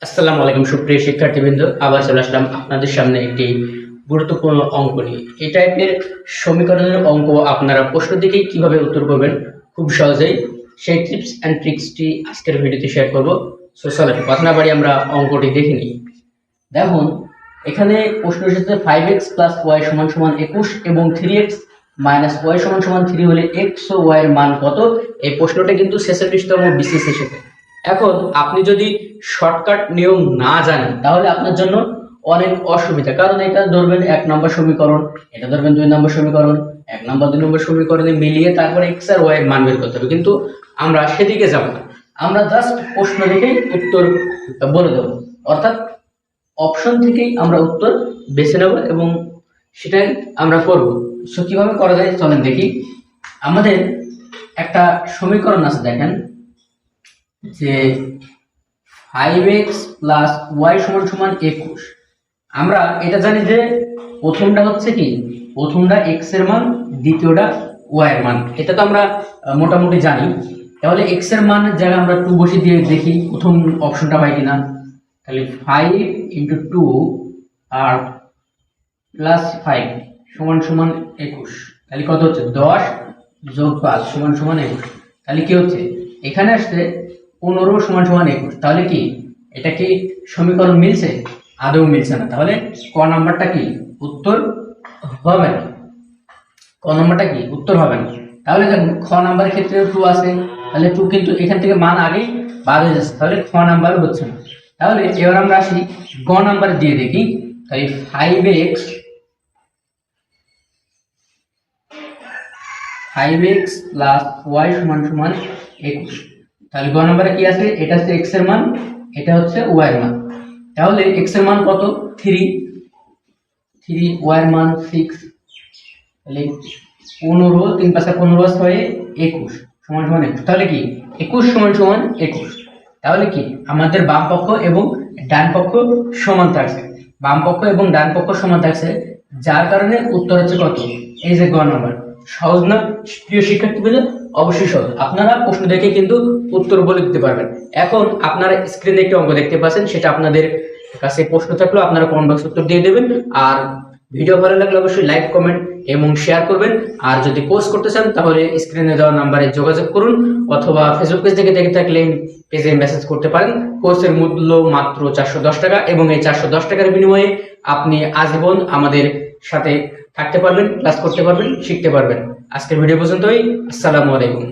আসসালামু আলাইকুম সুপ্রিয় শিক্ষার্থীবৃন্দ, আবার চলে আসলাম আপনাদের সামনে একটি গুরুত্বপূর্ণ অঙ্ক নিয়ে। এই টাইপের সমীকরণের অঙ্ক আপনারা প্রশ্ন দিকেই কিভাবে উত্তর করবেন খুব সহজেই, সেই টিপস অ্যান্ড ট্রিক্সটি আজকের ভিডিওতে শেয়ার করব। সো চলেন কথা না বাড়ি আমরা অঙ্কটি দেখে নিই। দেখুন, এখানে প্রশ্ন এসেছে 5x + y = 21 এবং 3x - y = 3 হলে x ও y এর মান কত? এই প্রশ্নটা কিন্তু 46তম বিসিএস এসেছে। এখন আপনি যদি শর্টকাট নিয়ম না জানেন তাহলে আপনার জন্য অনেক অসুবিধা, কারণ এটা ধরবেন 1 নম্বর সমীকরণ, এটা ধরবেন 2 নম্বর সমীকরণ, 1 নম্বর 2 নম্বর সমীকরণে মিলিয়ে তারপরে x আর y এর মান বের করতে হবে। কিন্তু আমরা সেদিকে যাব না, আমরা জাস্ট প্রশ্ন থেকেই উত্তর বলে দেব, অর্থাৎ অপশন থেকেই আমরা উত্তর বেছে নেব এবং সেটাই আমরা করব। সো কিভাবে করা যায় চলেন দেখি। আমাদের একটা সমীকরণ আছে, দেখেন যে 5x + y = 21। আমরা এটা জানি যে প্রথমটা হচ্ছে কি, প্রথমটা x এর মান, দ্বিতীয়টা y এর মান, এটা তো আমরা মোটামুটি জানি। তাহলে x এর মানের জায়গায় আমরা 2 বসিয়ে দিয়ে দেখি প্রথম অপশনটা হয় কিনা। তাহলে 5 × 2 আর +5 = 21। তাহলে কত হচ্ছে? 10 + 5 = 21। তাহলে কি হচ্ছে? এখানে আসছে 15 = 21। তাহলে কি এটা কি সমীকরণ মিলছে? আদৌ মিলছে না। তাহলে ক নাম্বারটা কি উত্তর হবে না। ক নাম্বারটা কি উত্তর হবে না। তাহলে দেখুন খ নাম্বারের ক্ষেত্রে 2 আছে, তাহলে 2 কিন্তু এখান থেকে মান আগেই বাদ হয়ে যাচ্ছে, তাহলে খ নাম্বার হচ্ছে না। তাহলে এবার আমরা আসি গ নাম্বার দিয়ে দেখি। তাই 5x + y = 21। তাহলে গ নাম্বারে কি আছে? এটা হচ্ছে x এর মান, এটা হচ্ছে y এর মান। তাহলে x এর মান কত? 3, y এর মান 6। তাহলে 15, 3 × 5 = 15, 6 = 21 = 21। তাহলে কি 21 = 21। তাহলে কি আমাদের বাম পক্ষ এবং ডান পক্ষ সমান থাকছে, বাম পক্ষ এবং ডান পক্ষ সমান থাকছে, যার কারণে উত্তর হচ্ছে কত? এই যে গ নাম্বার। সহজ না প্রিয় শিক্ষার্থীবৃন্দ? অবশ্যই সহজ। আপনারা প্রশ্ন দেখে কিন্তু উত্তর বলে দিতে পারবেন। এখন আপনারা স্ক্রিনে একটি অঙ্ক দেখতে পাচ্ছেন, সেটা আপনাদের কাছে প্রশ্ন থাকলেও আপনারা কমেন্ট বক্সে উত্তর দিয়ে দেবেন। আর ভিডিও ভালো লাগলে অবশ্যই লাইক, কমেন্ট এবং শেয়ার করবেন। আর যদি পোস্ট করতে চান তাহলে স্ক্রিনে দেওয়া নাম্বারে যোগাযোগ করুন, অথবা ফেসবুক পেজ থেকে দেখে থাকলে পেজে মেসেজ করতে পারেন। কোর্সের মূল্য মাত্র 410 টাকা এবং এই 410 টাকার বিনিময়ে আপনি আজীবন আমাদের সাথে থাকতে পারবেন, ক্লাস করতে পারবেন, শিখতে পারবেন। আজকের ভিডিও পর্যন্তই। আসসালামু আলাইকুম।